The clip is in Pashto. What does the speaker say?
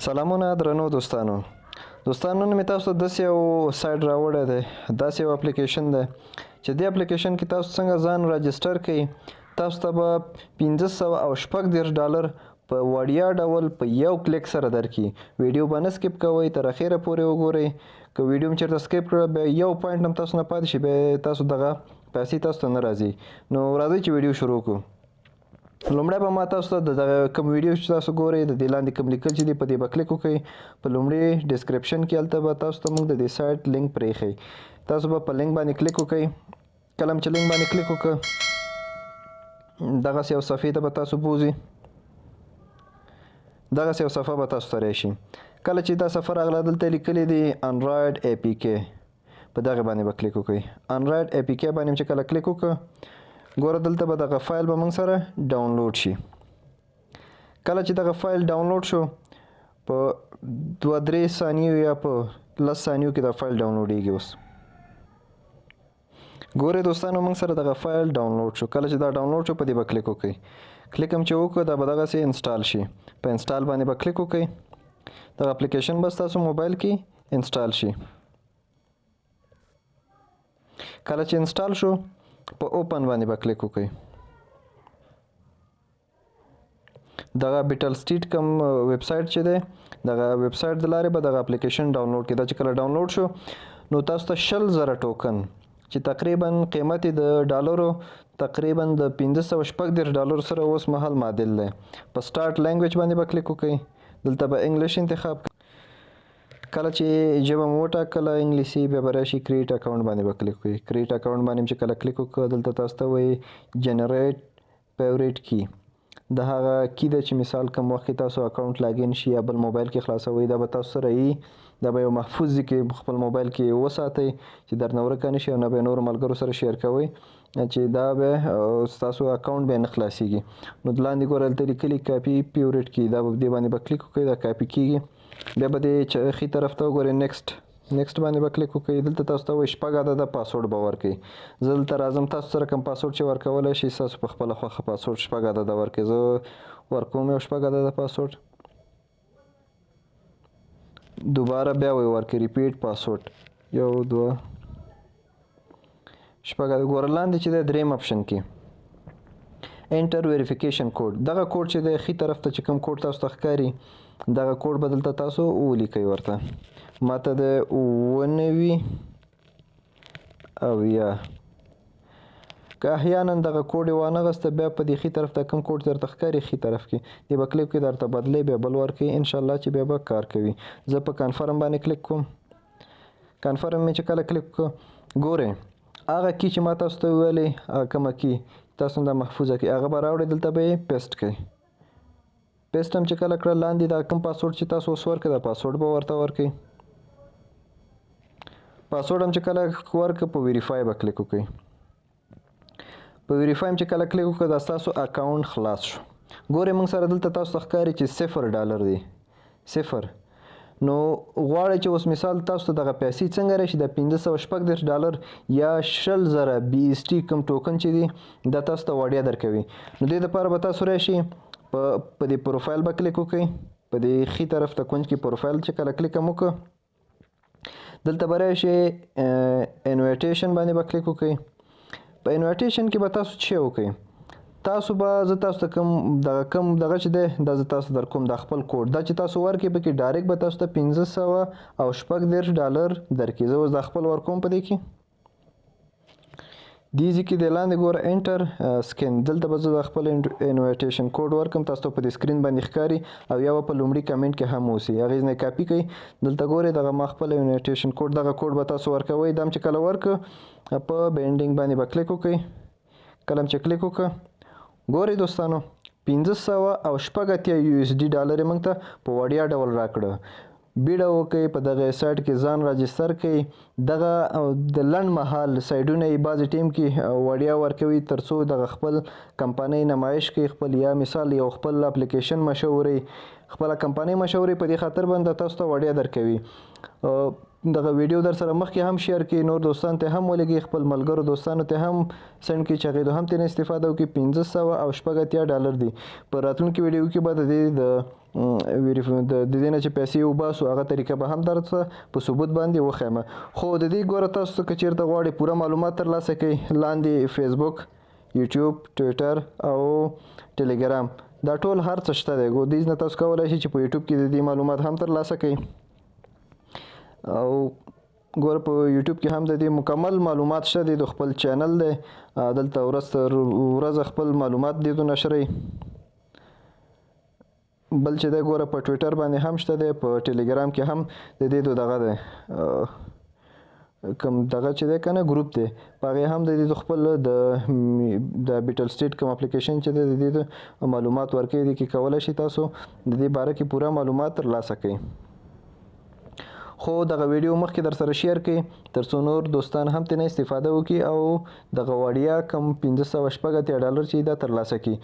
سلامونه درنو دوستانو نن مې تاسو ته داسې یو سایټ راوړی دی داسې یو اپلیکیشن دی چې دې اپلیکیشن کې تاسو څنګه ځان راجسټر کړئ تاسو ته به $1530 په وړیا ډول په یو کلیک سره درکړي ویډیو به نه سکیپ کوئ تر اخره پورې وګورئ که ویډیو مې چېرته سکیپ کړه بیا یو پوینټ هم تاسو نه پاتې شي بیا تاسو دغه پیسې تاسو ته نه راځي نو راځئ چې ویډیو شروع کړو لومړی به ما تاسو ته دغه کوم ویډیو چې تاسو ګورئ د دې لاندې کوم لیکل چې دی په دې به کلیک وکړئ په لومړي ډسکرپشن کې هلته به تاسو ته موږ د دې سایټ لینک پرېښئ تاسو به په لینک باندې کلیک وکړئ کله چې لینک باندې کلیک وکړه دغسې یو صفحې ته به تاسو بوځئ دغسې یو صفحه به تاسو ته راشي کله چې دا صفحه راغله دلته لیکلی دی انډرایډ اے پی کې په دغه باندې به کلیک وکړئ انډرایډ اے پی کې باندې چې کله کلیک وکړه ګوره دلته به دغه فایل به موږ سره ډاونلوډ شي کله چې دغه فایل ډاونلوډ شو په 2-3 ثانیو یا په 10 ثانیو کې دا فایل ډاونلوډېږي اوس ګورئ دوستانو موږ سره دغه فایل ډاونلوډ شو کله چې دا ډاونلوډ شو په دې به کلیک وکړئ کلیک هم چې وکړو دا به دغسې انسټال شي په انسټال باندې به کلیک وکړئ دغه اپلیکیشن به ستاسو موبایل کې انسټال شي کله چې انسټال شو په اوپن باندې به کلیک وکړئ دغه بیټل سټیټ کوم ویب سایټ چې دی دغه ویب سایټ د لارې به دغه اپلیکیشن ډاونلوډ کړئ دا چې کله ډاونلوډ شو نو تاسو ته 100,000 ټوکن چې تقریبا قیمت یې د ډالرو تقریبا د $560 سره اوس مهال معادل دی په سټارټ لینګویج باندې به کلیک وکړئ دلته به انګلیش انتخاب کله چې ژبه مو وټاکله انګلیسي بیا به راشي کریټ اکاونټ باندې به کلیک وکړئ کریټ اکاونټ باندې چې کله کلیک وکړو دلته تاسو ته وایي جنریټ فیورټ کی د هغه کی ده چې مثال کوم وخت کې تاسو اکاونټ لاګین شي یا بل موبایل کې خلاصوئ دا به تاسو سره وي دا به یو محفوظ ځای کې خپل موبایل کې وساتئ چې درنه ورکه نه شي او نه به یې نورو ملګرو سره شیر کوئ چې دا به ستاسو اکاونټ به یې نه خلاصېږي نو لاندې ګوره هلته لیکلي کاپي پیورټ کی دا به دې باندې به کلیک وکړئ دا کاپي کېږي بیا به دې ښي طرف ته وګورئ نیکسټ باندې به کلیک وکړئ دلته تاسو ته وایي 6 عدده پاسورډ به ورکړئ زه دلته راځم تاسو سره کوم پاسورډ چې ورکولی شي ستاسو په خپله خوښه پاسورډ 6 عدده ورکړئ زه ورکوم یو 6 عدده پاسورډ دوباره بیا وایي ورکړئ ریپیټ پاسورډ 1 2 6 عدده ګوره لاندې چې دی دریم اپشن کې انټر ویریفیکیشن کوډ دغه کوډ چې دی ښي طرف ته چې کوم کوډ تاسو ته ښکاري دغه کوډ به دلته تاسو ولیکئ ورته ماته د 99 که احیانا دغه کوډ یې وانغسته بیا په دې ښي طرف ته کوم کوډ درته ښکاري ښي طرف کې دې به کلیک کړئ درته بدلوي بیا بل ورکوي انشاءالله چې بیا به کار کوي زه په کنفرم باندې کلیک کوم کنفرم مې چې کله کلیک کړو ګورئ هغه کی چې ما تاسو ته ویلې کومه کی تاسو دا محفوظه کی هغه به راوړئ دلته به یې پیسټ کړئ پیسټ هم چې کله کړه لاندې دا کوم پاسورډ چې تاسو اوس ورکړئ دا پاسورډ به ورته ورکړئ پاسورډ هم چې کله ورکړه په ویریفای به کلیک وکړئ په ویریفای هم چې کله کلیک وکړه دا ستاسو اکاونټ خلاص شو ګورئ موږ سره دلته تاسو ته ښکاري چې $0 دی 0 نو غواړئ چې اوس مثال تاسو ته دغه پیسې څنګه راشي د $560 یا 100,000 BST کوم ټوکن چې دی دا تاسو ته وړیا درکوي نو دې دپاره به تاسو راشي په دې پروفایل به کلیک وکړئ په دې ښي طرف ته کونج کې پروفایل چې کله کلیک هم وکړه دلته به راشي انویټیشن باندې به کلیک وکړئ په انویټیشن کې به تاسو څه وکړئ تاسو به زه تاسو ته کوم دغه چې دی دا زه تاسو در کوم دا خپل کوډ دا چې تاسو ورکړئ پکې ډایرکټ به تاسو ته $560 درکړي زه اوس دا خپل ورکوم په دې کې دې ځای کې د لاندې ګوره انټر سکین دلته به زه د خپل انویټیشن کوډ ورکړم تاسو ته په دې سکرین باندې ښکاري او یا به په لومړي کمنټ کې هم اوسي هغې نه کاپي کوئ دلته ګورئ دغه ما خپل انویټیشن کوډ دغه کوډ به تاسو ورکوئ دا هم چې کله ورکړه په بینډینګ باندې به کلیک وکړئ کله هم چې کلیک وکړه ګورئ دوستانو $580 یې موږ ته په وړیا ډول راکړه بیډه وکړئ په دغه سایټ کې ځان راجستر کړئ دغه د لنډ مهال سایډونه یې بعضې ټیم کې وړیا ورکوي تر څو دغه خپل کمپنۍ نمایش کوي خپل یا مثال یو خپل اپلیکیشن مشهوري خپله کمپنۍ مشهوري په دې خاطر باندې تاسو ته وړیا درکوي دغه ویډیو در سره مخکې هم شیر کړئ نور دوستانو ته هم ولګئ خپل ملګرو دوستانو ته هم سینډ کړئ چې هغوی هم ترې استفاده وکړي $580 دی په راتلونکي ویډیو کې به د دې د د دې نه چې پیسې وباسو هغه طریقه به هم درته په ثبوت باندې وښیم. خو د دې ګوره تاسو که چیرته غواړئ پوره معلومات ترلاسه کړئ لاندې فیسبوک، یوټیوب، ټویټر او ټلګرام دا ټول هر څه شته دی. دې نه تاسو کولی شئ چې په یوټیوب کې د دې معلومات هم ترلاسه کړئ او ګوره په یوټیوب کې هم د دې مکمل معلومات شته دی. د خپل چینل دی دلته ورځ تر ورځه خپل معلومات دې ته نشروي. بل چې دی ګوره په ټویټر باندې هم شته دی، په ټلګرام کې هم د دې دغه دی کوم دغه چې دی که نه ګروپ دی په هغې هم د دې خپل د بیټل سټیټ کوم اپلیکیشن چې دی د دې د معلومات ورکوي. دې کې کولی شئ تاسو د دې باره کې پوره معلومات ترلاسه کړئ. خو دغه ویډیو مخکې در سره شیر کړئ تر څو نور دوستان هم ترې نه استفاده وکړي او دغه وړیا کم $586 چې دا ترلاسه کړي.